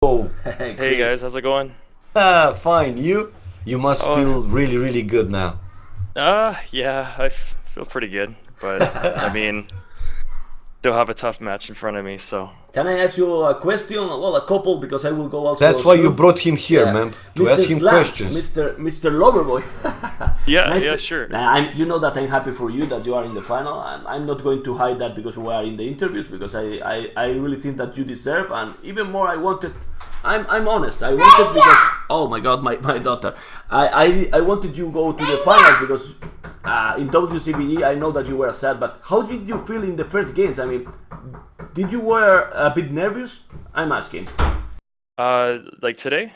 Oh, Hey Hey Chris. guys, how's it going? fine. You must Oh, feel really, really good now. yeah, feel pretty good, but I mean, still have a tough match in front of me, so Can I ask you a question? Well, a couple because I will go also That's why you soon. brought him here, Yeah, man, to Mr. ask him Slam, questions. Mr. Loverboy. yeah, Nice. yeah, sure. You know that I'm happy for you that you are in the final. I'm not going to hide that because we are in the interviews because I really think that you deserve, and even more I wanted. I'm honest. I wanted because oh my god, my daughter. I wanted you go to the finals because in WCBE I know that you were sad, but how did you feel in the first games? I mean, did you were a bit nervous? I'm asking. Like today,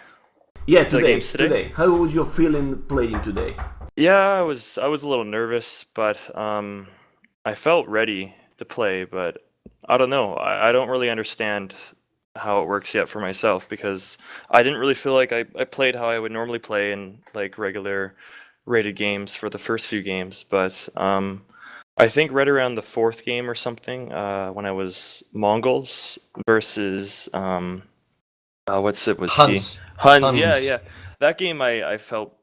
Yeah, the today, games today. today. How was your feeling playing today? Yeah, I was a little nervous, but I felt ready to play, but I don't know. I don't really understand how it works yet for myself because I didn't really feel like I played how I would normally play in like regular rated games for the first few games, but I think right around the fourth game or something, when I was Mongols versus what's it was he Hans, Huns, yeah, Hans. yeah. That game I felt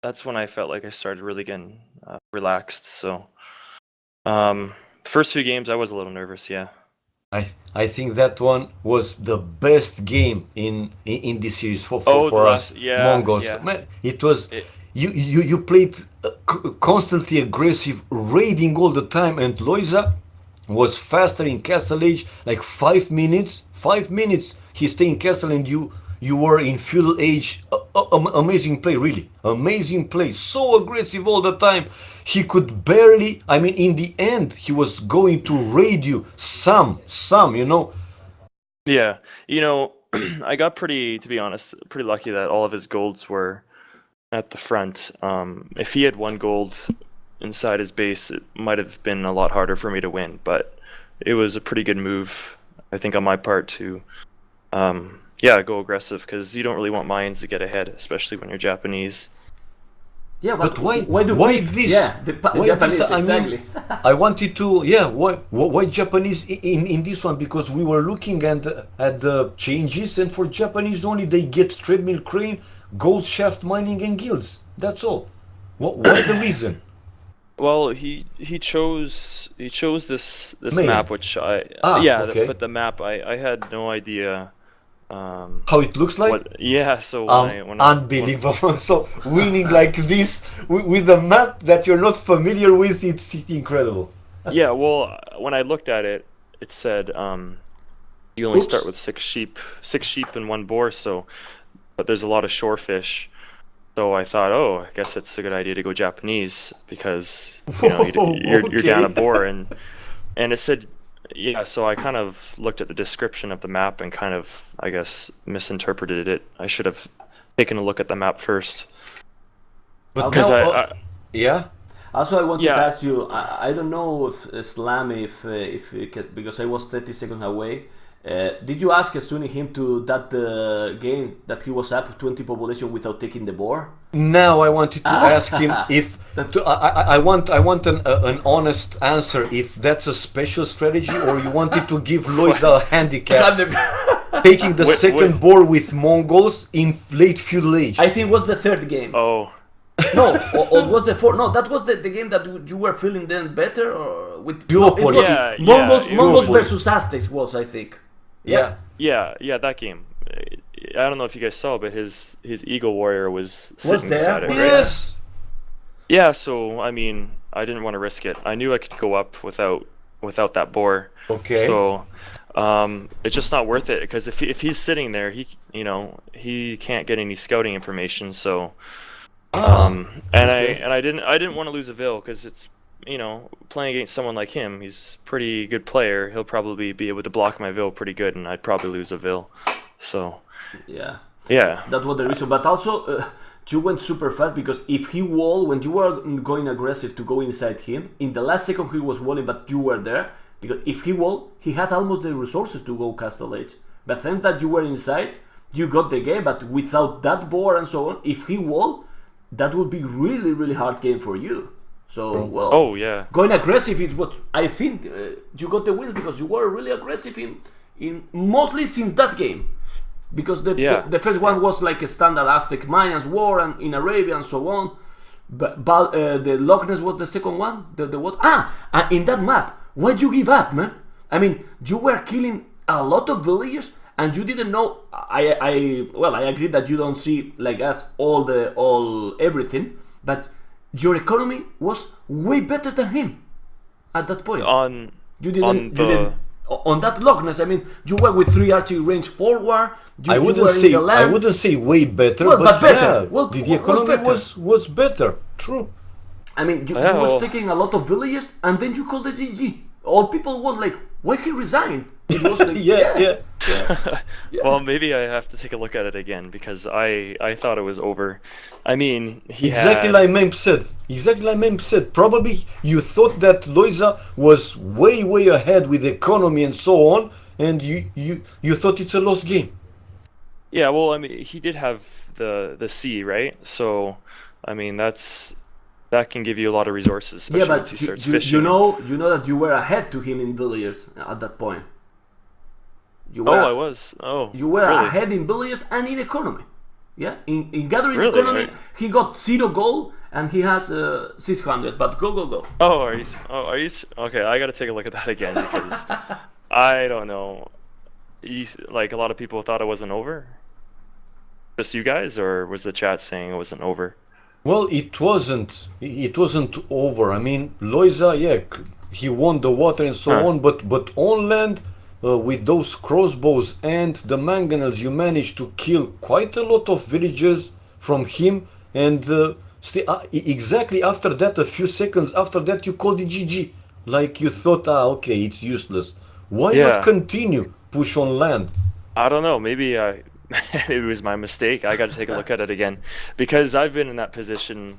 that's when I felt like I started really getting relaxed. So um, first few games I was a little nervous, yeah. I think that one was the best game in this series Oh, the for us last, yeah, Mongols. yeah. Man, it was It, you played constantly aggressive, raiding all the time, and Loiza was faster in Castle Age, like 5 minutes. 5 minutes he stayed in Castle, and you were in feudal age. Amazing play, really. Amazing play. So aggressive all the time. He could barely, I mean, in the end, he was going to raid you. Some. yeah, you know, I got pretty, to be honest, pretty lucky that all of his golds were at the front. If he had one gold inside his base, it might have been a lot harder for me to win. But it was a pretty good move, I think, on my part to, yeah, go aggressive because you don't really want mines to get ahead, especially when you're Japanese. Yeah, But but why why do why pick? this? Yeah, the Why this? Japanese I mean, exactly. I wanted to, yeah. Why Japanese in this one? Because we were looking at the changes, and for Japanese only they get treadmill crane, gold shaft mining, and guilds. That's all. Why the reason? Well, he chose this Main. map, which I yeah, Okay. but the map I had no idea How it looks like? what yeah. So when Unbelievable. So winning like this with a map that you're not familiar with, it's incredible. yeah, well, when I looked at it, it said you only start Oops. with six sheep and one boar. So, but there's a lot of shore fish. So I thought, oh, I guess it's a good idea to go Japanese because Whoa, you're down a okay. boar and it said yeah. So I kind of looked at the description of the map and kind of I guess misinterpreted it. I should have taken a look at the map first But Also, because now, I yeah. also I wanted to yeah. ask you. I don't know if Slam if it can, because I was 30 seconds away. Did you ask Asuni him to that game that he was up 20 population without taking the boar? Now I wanted to ask him if That I want an honest answer if that's a special strategy or you wanted to give Loiza a handicap taking the Wait. second boar with Mongols in late feudal age. I think was the third game. Oh, No, or was the fourth? No, that was the game that you were feeling then better, or with no, it Duopoly. was yeah, yeah. Mongols Duopoly. versus Aztecs was I think. Yeah. Yeah, that game. I don't know if you guys saw, but his Eagle Warrior was Was sitting there? beside it, Was right? there? Yes. Yeah, so I mean, I didn't want to risk it. I knew I could go up without that boar. Okay. So it's just not worth it because if he's sitting there, he can't get any scouting information. So Okay. I didn't want to lose a Vil because it's playing against someone like him. He's a pretty good player. He'll probably be able to block my Vil pretty good, and I'd probably lose a Vil. So Yeah. yeah. That was the reason. But also, you went super fast because if he wall when you were going aggressive to go inside him, in the last second he was walling, but you were there because if he wall, he had almost the resources to go Castle Age. But then that you were inside, you got the game. But without that board and so on, if he wall, that would be really really hard game for you. So well, Oh yeah. going aggressive is what I think you got the win because you were really aggressive in mostly since that game. because the, Yeah. the first one was like a standard Aztec Mayans war and in Arabia and so on. But the Loch Ness was the second one. The what? And in that map, why'd you give up, man? I mean, you were killing a lot of villagers, and you didn't know. I agree that you don't see like us all everything, but your economy was way better than him at that point. On You didn't. on You the didn't. On that Loch Ness, I mean, you were with 3 archery range forward. I You wouldn't were in say the land. I wouldn't say way better, Well, but, but better. yeah, Well, the was economy better. was better. True. I mean, you Yeah, was well- taking a lot of villages, and then you called the GG. All people was like, why he resigned? It was like, Yeah. Well, maybe I have to take a look at it again because I thought it was over. I mean, he Exactly had, like Mem said. Exactly like Mem said. Probably you thought that Loiza was way ahead with the economy and so on, and you thought it's a lost game. Yeah, well, I mean, he did have the sea, right? So, I mean, that can give you a lot of resources, especially Yeah, once he but starts you fishing. know that you were ahead to him in villagers at that point. You were, Oh, I was. Oh, You were really? ahead in villagers and in economy. Yeah, in gathering Really? economy, he got 0 gold and he has 600. But go. Oh, are you? Okay, I gotta take a look at that again because I don't know. Like a lot of people thought it wasn't over. Just you guys, or was the chat saying it wasn't over? Well, it wasn't. It wasn't over. I mean, Loiza, yeah, he won the water and so Huh. on, but on land, with those crossbows and the mangonels, you managed to kill quite a lot of villagers from him. And exactly after that, a few seconds after that, you called it GG. Like you thought, okay, it's useless. Why Yeah. not continue push on land? I don't know. Maybe maybe it was my mistake. I got to take a look at it again because I've been in that position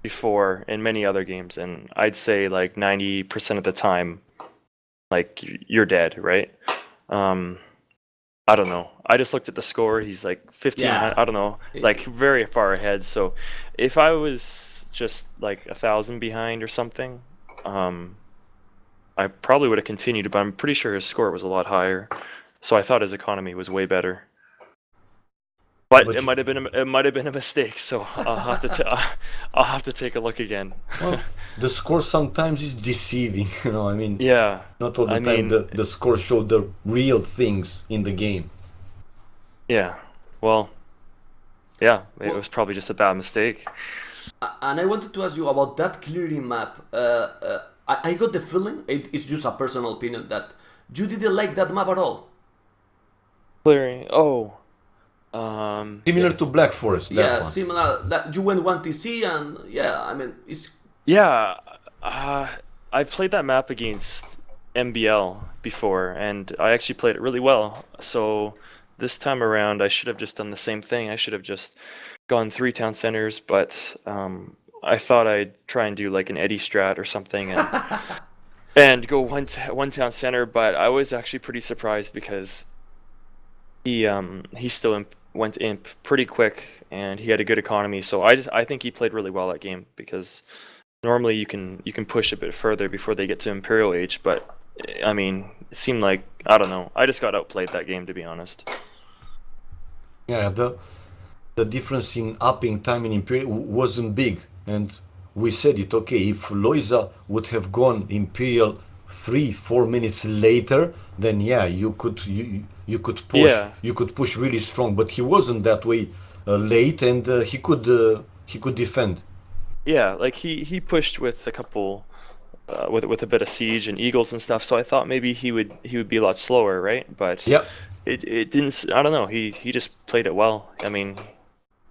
before in many other games, and I'd say like 90% of the time, like you're dead, right? I don't know. I just looked at the score. He's like 15. Yeah. I don't know, like very far ahead. So if I was just like 1,000 behind or something, I probably would have continued. But I'm pretty sure his score was a lot higher. So I thought his economy was way better. But But it might have been a mistake, so I'll have to take a look again. Well, the score sometimes is deceiving, you know. I mean, Yeah, not all the I time mean- the score show the real things in the game. yeah. Well, yeah, it was probably just a bad mistake. And I wanted to ask you about that clearing map. I got the feeling, it's just a personal opinion, that you didn't like that map at all. Clearing. Oh. Similar to Black Forest, that Yeah, one. similar. That you went 1TC and yeah, I mean it's Yeah, I played that map against MBL before, and I actually played it really well. So this time around, I should have just done the same thing. I should have just gone 3 town centers, but I thought I'd try and do like an Eddie strat or something and go one town center. But I was actually pretty surprised because he still went imp pretty quick, and he had a good economy. So I think he played really well that game because normally you can push a bit further before they get to Imperial Age, but I mean it seemed like, I don't know, I just got outplayed that game, to be honest. Yeah, the difference in upping time in Imperial wasn't big, and we said it. Okay, if Loiza would have gone Imperial 3-4 minutes later, then yeah, you could push. Yeah. You could push really strong, but he wasn't that way late, and he could defend. Yeah, like he pushed with a couple with a bit of siege and eagles and stuff, so I thought maybe he would be a lot slower, right? But Yeah. it didn't. I don't know. He just played it well. I mean,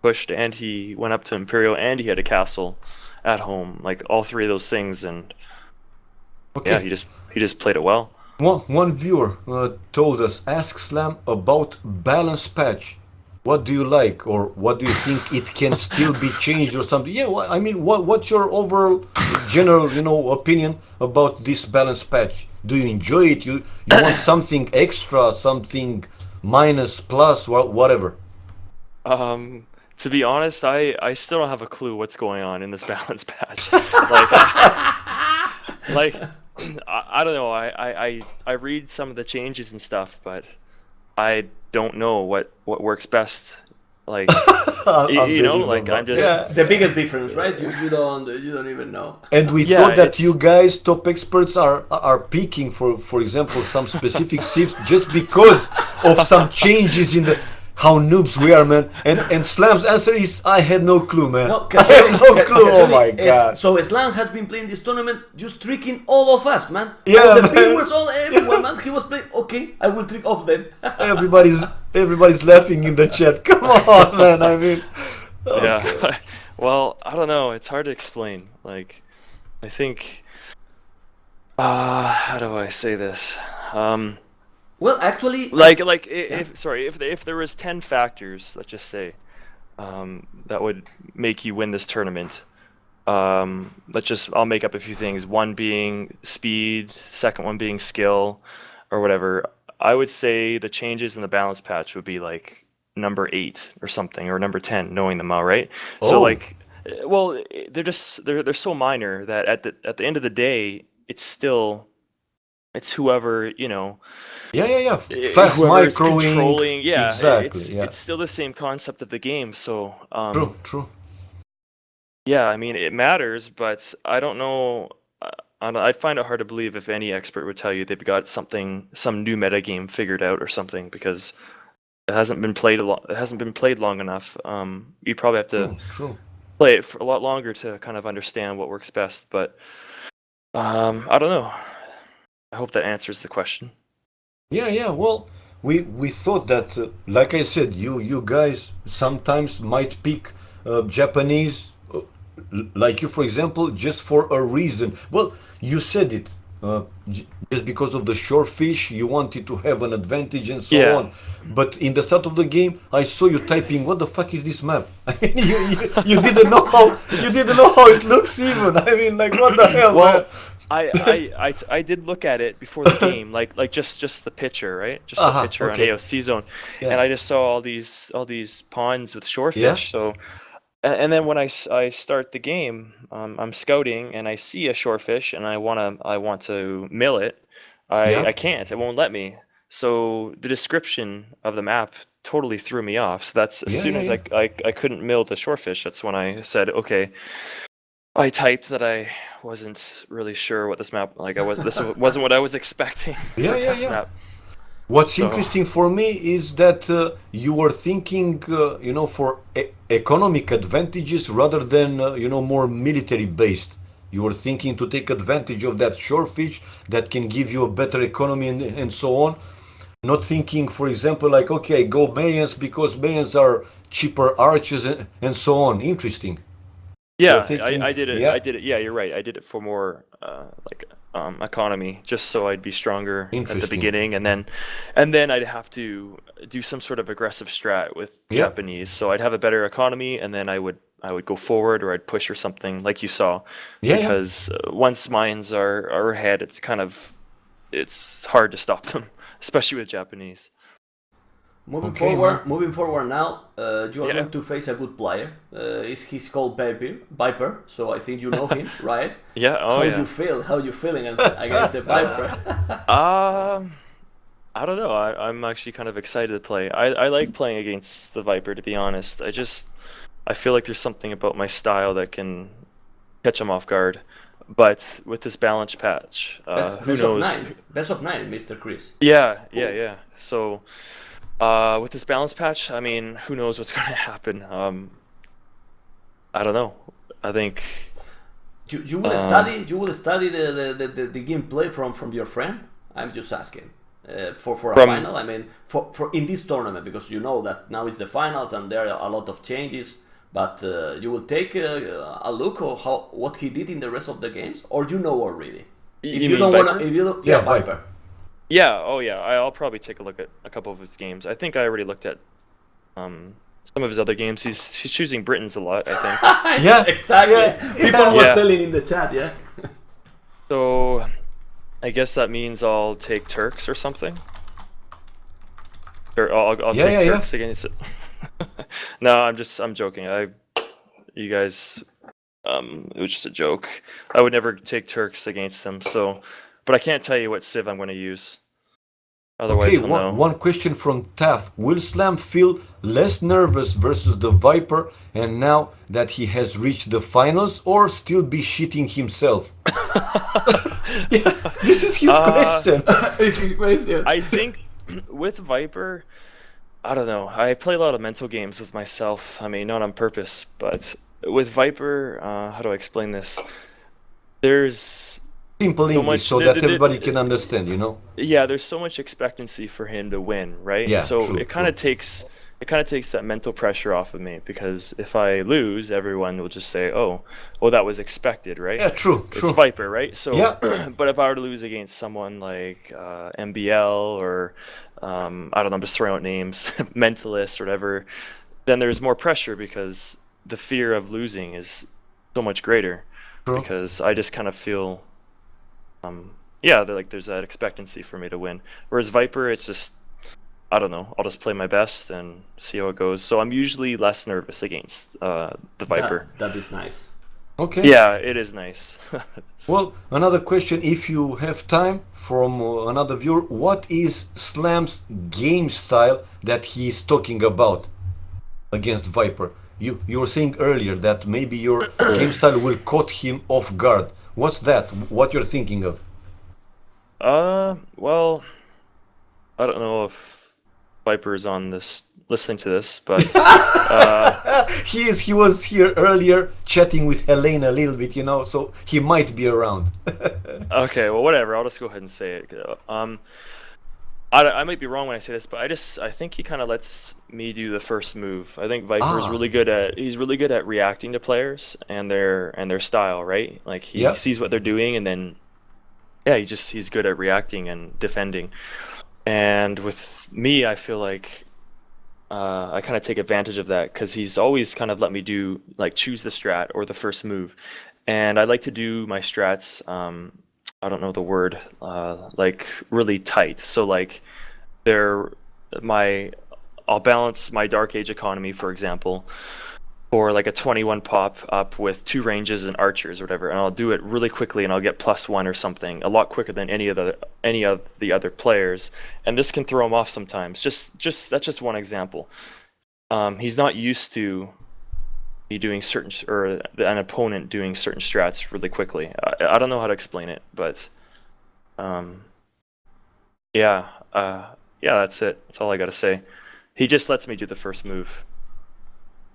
pushed, and he went up to Imperial, and he had a castle at home, like all 3 of those things, and Okay. yeah, he just played it well. One viewer told us, ask Slam about balance patch. What do you like, or what do you think it can still be changed or something? Yeah, I mean, what's your overall general, opinion about this balance patch? Do you enjoy it? You want something extra, something minus, plus, whatever? To be honest, I still don't have a clue what's going on in this balance patch. Like I don't know. I read some of the changes and stuff, but I don't know what works best. Like, like Unbelievable. I'm just Yeah. The biggest difference, right? You don't even know. And we yeah, thought that you it's guys, top experts, are picking for example, some specific shift just because of some changes in the how noobs we are, man. And Slam's answer is, I had no clue, man. No, I had no clue. Oh Casoli my god. so Islam has been playing this tournament just tricking all of us, man. Yeah, All the man. viewers, all everyone, man. He was playing. Okay, I will trick off them. Everybody's laughing in the chat. Come on, man. I mean, okay. yeah. Well, I don't know. It's hard to explain. Like, I think how do I say this? Well, actually, Like yeah. if there was 10 factors, let's just say, that would make you win this tournament. I'll make up a few things. One being speed, second one being skill, or whatever. I would say the changes in the balance patch would be like number 8 or something, or number 10, knowing them all, right? So Oh, like, well, they're so minor that at the end of the day, it's whoever, yeah. Fast whoever is microing. controlling. Yeah, Exactly. Yeah. it's still the same concept of the game. So True. True. yeah, I mean, it matters, but I don't know. I'd find it hard to believe if any expert would tell you they've got some new meta game figured out or something, because it hasn't been played it hasn't been played long enough. You'd probably have to True. True. play it for a lot longer to kind of understand what works best. But I don't know. I hope that answers the question. Yeah. Well, we thought that, like I said, you guys sometimes might pick Japanese, like you, for example, just for a reason. Well, you said it. Just because of the shore fish, you wanted to have an advantage and so Yeah. on. But in the start of the game, I saw you typing, "What the fuck is this map?" I mean, you didn't know how it looks even. I mean, like, what the hell, man? Well, I did look at it before the game, like just the picture, right? Just the Aha, picture on okay. AOC zone, and Yeah. I just saw all these ponds with Yeah. shorefish. So, and then when I start the game, I'm scouting and I see a shorefish and I want to mill it. I Yeah. I can't. It won't let me. So the description of the map totally threw me off. So that's as Yeah, soon yeah, as yeah. I couldn't mill the shorefish. That's when I said, okay. I typed that I wasn't really sure what this map like. This wasn't what I was expecting Yeah, for yeah, this yeah. map. What's So interesting for me is that you were thinking, for economic advantages rather than, more military based. You were thinking to take advantage of that shorefish that can give you a better economy and so on. Not thinking, for example, like, okay, go Mayans because Mayans are cheaper archers and so on. Interesting. You're yeah, taking, I did it. yeah, I did it. Yeah, you're right. I did it for more like economy, just so I'd be stronger at the interesting. beginning, and then I'd have to do some sort of aggressive strat with Yeah, Japanese. So I'd have a better economy, and then I would go forward or I'd push or something like you saw, yeah. because once mines are ahead, it's hard to stop them, especially with Japanese. Okay, man. Moving forward now, you are Yeah. going to face a good player. He's called Viper, so I think you know him, right? Yeah. Oh How you yeah. feel? How you feeling against the Viper? Um, I don't know. I'm actually kind of excited to play. I like playing against the Viper, to be honest. I feel like there's something about my style that can catch him off guard. But with this balance patch, who knows? Best of nine, Mr. Chris. Yeah, yeah, Cool. yeah. So, with this balance patch, I mean, who knows what's going to happen? I don't know. I think, You will um, study the gameplay from your friend. I'm just asking. For a from final, I mean, for in this tournament, because you know that now is the finals and there are a lot of changes. But you will take a look of what he did in the rest of the games, or you know already. If you you mean don't wanna, Viper? if you don't, Yeah, yeah, Viper. Viper. Yeah. Oh yeah. I'll probably take a look at a couple of his games. I think I already looked at some of his other games. He's choosing Britons a lot, I think. Yeah, Exactly. yeah, People yeah. was Yeah. telling in the chat, yeah. So I guess that means I'll take Turks or something. Or I'll Yeah, take yeah, yeah. Turks against it. No, I'm joking. You guys, it was just a joke. I would never take Turks against them. So, but I can't tell you what Civ I'm going to use. Otherwise, Okay, he'll one, know. one question from Taff. Will Slam feel less nervous versus the Viper and now that he has reached the finals or still be shitting himself? Yeah, this is his uh, question. It's his question. I think with Viper, I don't know. I play a lot of mental games with myself. I mean, not on purpose, but with Viper, how do I explain this? There's Simple so English much. so that everybody can understand, you know? Yeah, there's so much expectancy for him to win, right? Yeah, So true, it kind true. of takes that mental pressure off of me because if I lose, everyone will just say, "Oh, well, that was expected, right?" Yeah, true, It's true. Viper, right? So, Yeah, but if I were to lose against someone like MBL or I don't know, I'm just throwing out names, Mentalist or whatever, then there's more pressure because the fear of losing is so much greater true. because I just kind of feel yeah, there's that expectancy for me to win. Whereas Viper, it's just I don't know. I'll just play my best and see how it goes. So I'm usually less nervous against the Viper. That is nice. Okay. Yeah, it is nice. Well, another question, if you have time, from another viewer. What is Slam's game style that he is talking about against Viper? You were saying earlier that maybe your game style will caught him off guard. What's that? What you're thinking of? Well, I don't know if Viper's on this listening to this, but He was here earlier chatting with Helene a little bit, you know, so he might be around. okay, well, whatever. I'll just go ahead and say it. I might be wrong when I say this, but I think he kind of lets me do the first move. I think Viper is Ah, he's really good at reacting to players and their style, right? Like he yeah, sees what they're doing and then yeah, he's good at reacting and defending. And with me, I feel like I kind of take advantage of that because he's always kind of let me do like choose the strat or the first move, and I like to do my strats. I don't know the word, like really tight. So like they're my I'll balance my Dark Age economy, for example, for like a 21 pop up with 2 ranges and archers or whatever, and I'll do it really quickly and I'll get +1 or something, a lot quicker than any of the other players, and this can throw him off sometimes. Just that's just one example. He's not used to me doing certain or an opponent doing certain strats really quickly. I don't know how to explain it, but um, yeah, yeah, that's it. That's all I gotta say. He just lets me do the first move.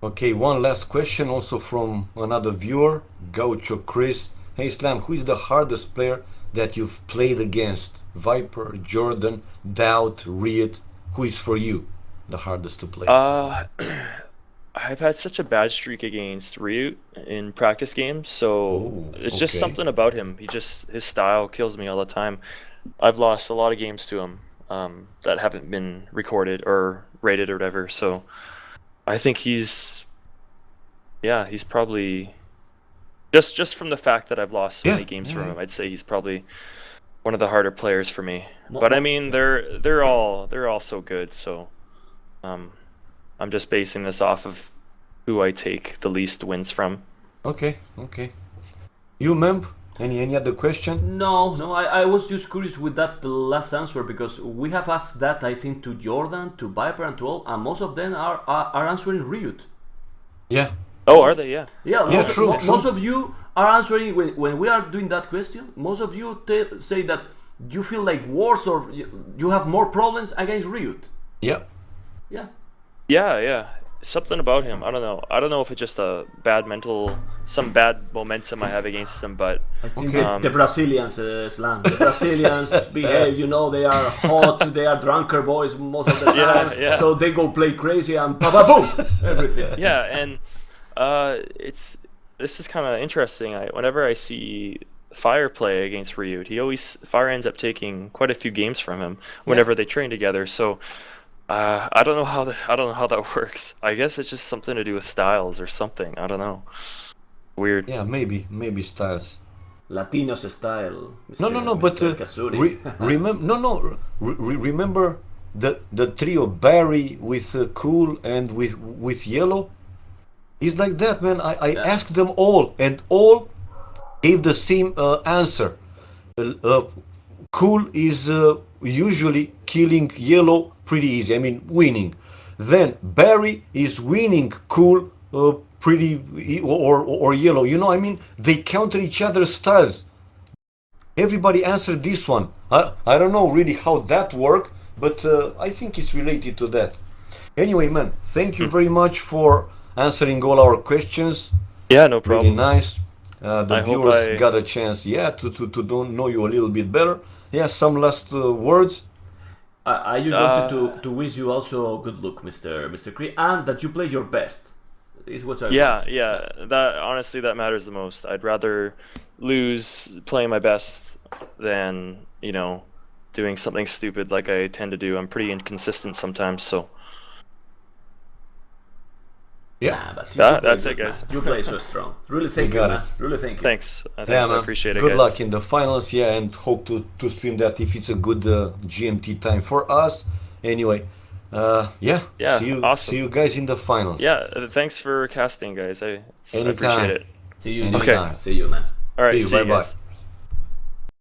okay, one last question also from another viewer, Gaucho Chris. Hey Slam, who is the hardest player that you've played against? Viper, Jordan, Doubt, Riot? Who is for you the hardest to play? Uh, I've had such a bad streak against Ryut in practice games, so Oh, it's just okay. something about him. His style kills me all the time. I've lost a lot of games to him that haven't been recorded or rated or whatever. So I think he's probably just from the fact that I've lost so Yeah, many games yeah, from yeah. him, I'd say he's probably one of the harder players for me. Mo- But I mo- mean, they're all so good. So um, I'm just basing this off of who I take the least wins from. Okay, okay. You, Memp? Any other question? No, I was just curious with that last answer because we have asked that I think to Jordan, to Viper, and to all, and most of them are answering Ryut. Yeah, Oh, are Most, they? Yeah. yeah, yeah, most, true, true. most of you are answering when we are doing that question. Most of you say that you feel like worse or you have more problems against Ryut. Yeah, Yeah, Yeah. Something about him. I don't know. I don't know if it's just some bad momentum I have against him, but I think Okay. the Brazilians, Slam. The Brazilians behave, they are hot, they are drunker boys most of the time. Yeah. So they go play crazy and boom, everything. yeah, and this is kind of interesting. Whenever I see Fire play against Ryut, Fire ends up taking quite a few games from him whenever they train together. So I don't know how that works. I guess it's just something to do with styles or something. I don't know. Weird. yeah, maybe Styles. Latinos style, No, but Mr. Kazuri. remember, no, remember the trio Barry with Cool and with Yellow. It's like that, man. I Yeah. asked them all, and all gave the same answer. Uh, uh, Cool is usually killing yellow pretty easy. I mean, winning. Then Barry is winning Cool pretty or yellow. You know, I mean, they counter each other's styles. Everybody answered this one. I don't know really how that worked, but I think it's related to that. Anyway, man, thank you very much for answering all our questions. Yeah, no Really problem. nice. The I hope viewers got a chance, yeah, to know you a little bit better. Yeah, some last words. I just wanted to wish you also good luck, Mr. Cree, and that you play your best. Is what I Yeah, want. yeah. That honestly, that matters the most. I'd rather lose playing my best than, doing something stupid like I tend to do. I'm pretty inconsistent sometimes, so Yeah, Nah, but you That- play that's good, it, guys. man. You play so strong. Really thank you, got man. it. Really thank you. thanks. Yeah, Thanks. I man. appreciate it, Good guys. luck in the finals, yeah, and hope to stream that if it's a good GMT time for us. Anyway, yeah, Yeah, awesome. see you guys in the finals. Yeah, thanks for casting, guys. I appreciate Anytime. it. See you. Anytime. See you, man. All right, See you, see you bye-bye. guys.